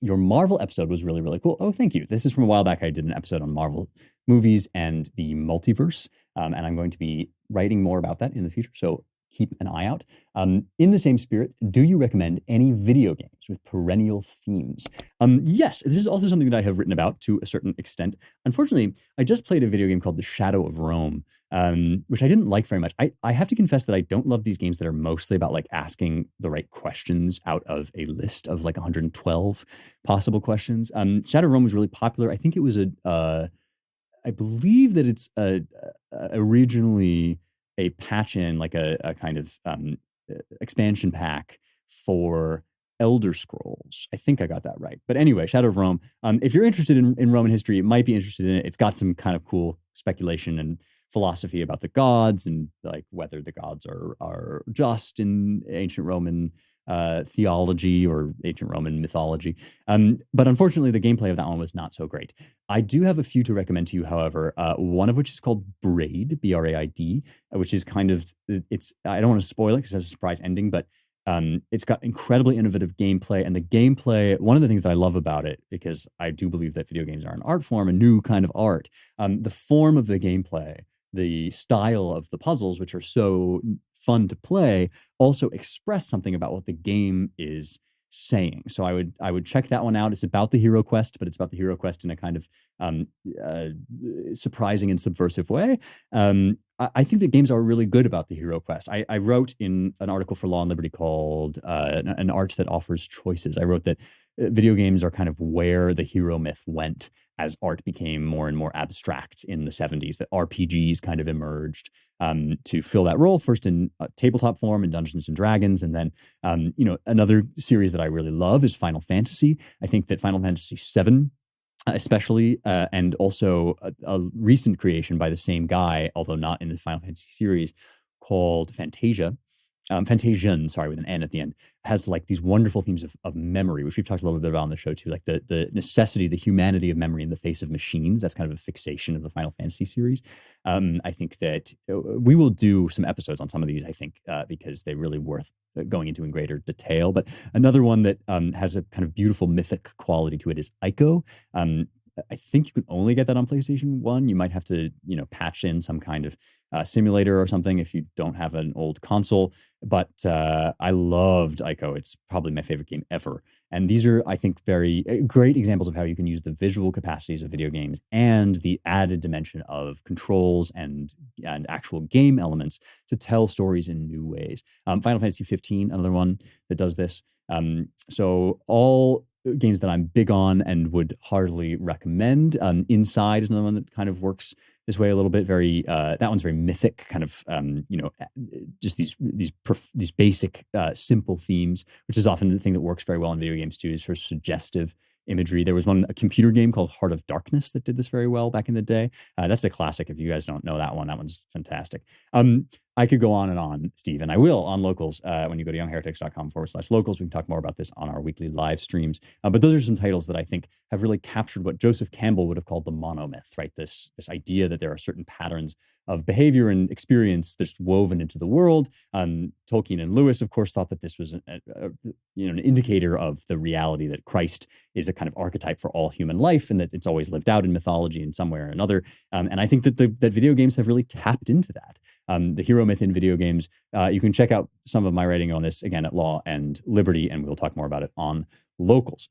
your Marvel episode was really, really cool. Oh, thank you. This is from a while back. I did an episode on Marvel movies and the multiverse, and I'm going to be writing more about that in the future. So keep an eye out. In the same spirit, do you recommend any video games with perennial themes? Yes, this is also something that I have written about to a certain extent. Unfortunately, I just played a video game called The Shadow of Rome, which I didn't like very much. I have to confess that I don't love these games that are mostly about like asking the right questions out of a list of like 112 possible questions. Shadow of Rome was really popular. I think it was I believe that it's originally a patch in, like a kind of expansion pack for Elder Scrolls. I think I got that right. But anyway, Shadow of Rome. If you're interested in Roman history, you might be interested in it. It's got some kind of cool speculation and philosophy about the gods and like whether the gods are just in ancient Roman theology or ancient Roman mythology. But unfortunately, the gameplay of that one was not so great. I do have a few to recommend to you, however, one of which is called Braid, B-R-A-I-D, which is kind of, I don't want to spoil it because it has a surprise ending, but it's got incredibly innovative gameplay. And the gameplay, one of the things that I love about it, because I do believe that video games are an art form, a new kind of art, the form of the gameplay, the style of the puzzles, which are so fun to play, also express something about what the game is saying. So I would check that one out. It's about the hero quest, but it's about the hero quest in a kind of surprising and subversive way. I think that games are really good about the hero quest. I wrote in an article for Law and Liberty called An Art That Offers Choices. I wrote that video games are kind of where the hero myth went as art became more and more abstract in the 70s, that RPGs kind of emerged to fill that role, first in tabletop form in Dungeons and Dragons. And then, another series that I really love is Final Fantasy. I think that Final Fantasy VII especially, and also a recent creation by the same guy, although not in the Final Fantasy series, called Fantasia. Fantasian, sorry, with an N at the end, has like these wonderful themes of memory, which we've talked a little bit about on the show too, like the necessity, the humanity of memory in the face of machines. That's kind of a fixation of the Final Fantasy series. I think that we will do some episodes on some of these, I think, because they're really worth going into in greater detail. But another one that has a kind of beautiful mythic quality to it is Ico. I think you can only get that on PlayStation 1. You might have to, patch in some kind of simulator or something if you don't have an old console. But I loved Ico. It's probably my favorite game ever. And these are, I think, very great examples of how you can use the visual capacities of video games and the added dimension of controls and actual game elements to tell stories in new ways. Final Fantasy 15, another one that does this. So all games that I'm big on and would heartily recommend. Inside is another one that kind of works this way a little bit. Very that one's very mythic, kind of just these basic simple themes, which is often the thing that works very well in video games too, is for suggestive imagery. There was a computer game called Heart of Darkness that did this very well back in the day. That's a classic. If you guys don't know that one, that one's fantastic. I could go on and on, Steve, and I will on Locals. When you go to youngheretics.com/locals, we can talk more about this on our weekly live streams. But those are some titles that I think have really captured what Joseph Campbell would have called the monomyth, right? This idea that there are certain patterns of behavior and experience that's woven into the world. Tolkien and Lewis, of course, thought that this was an indicator of the reality that Christ is a kind of archetype for all human life, and that it's always lived out in mythology in some way or another. And I think that that video games have really tapped into that. The hero myth in video games. You can check out some of my writing on this again at Law and Liberty, and we'll talk more about it on Locals.